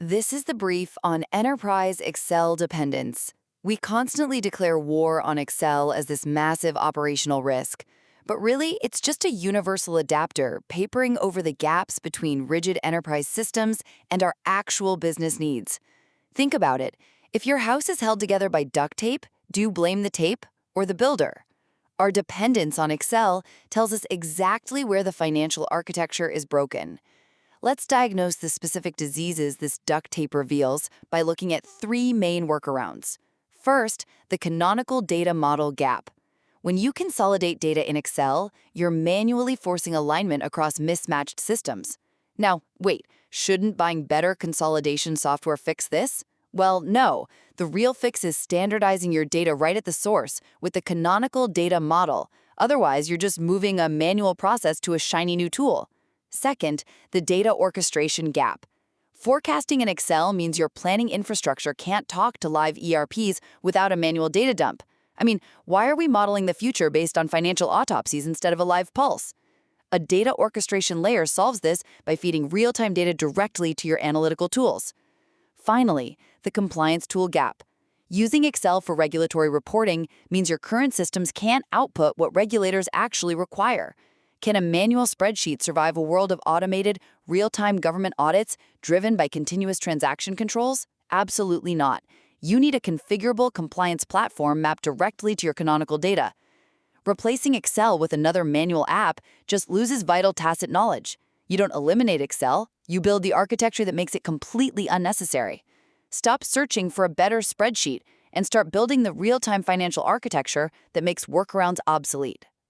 This is the brief on enterprise Excel dependence. We constantly declare war on Excel as this massive operational risk, but really it's just a universal adapter papering over the gaps between rigid enterprise systems and our actual business needs. Think about it. If your house is held together by duct tape, do you blame the tape or the builder? Our dependence on Excel tells us exactly where the financial architecture is broken. Let's diagnose the specific diseases this duct tape reveals by looking at three main workarounds. First, the canonical data model gap. When you consolidate data in Excel, you're manually forcing alignment across mismatched systems. Now, wait, shouldn't buying better consolidation software fix this? Well, no. The real fix is standardizing your data right at the source with the canonical data model. Otherwise, you're just moving a manual process to a shiny new tool. Second, the data orchestration gap. Forecasting in Excel means your planning infrastructure can't talk to live ERPs without a manual data dump. I mean, why are we modeling the future based on financial autopsies instead of a live pulse? A data orchestration layer solves this by feeding real-time data directly to your analytical tools. Finally, the compliance tool gap. Using Excel for regulatory reporting means your current systems can't output what regulators actually require. Can a manual spreadsheet survive a world of automated, real-time government audits driven by continuous transaction controls? Absolutely not. You need a configurable compliance platform mapped directly to your canonical data. Replacing Excel with another manual app just loses vital tacit knowledge. You don't eliminate Excel, you build the architecture that makes it completely unnecessary. Stop searching for a better spreadsheet and start building the real-time financial architecture that makes workarounds obsolete.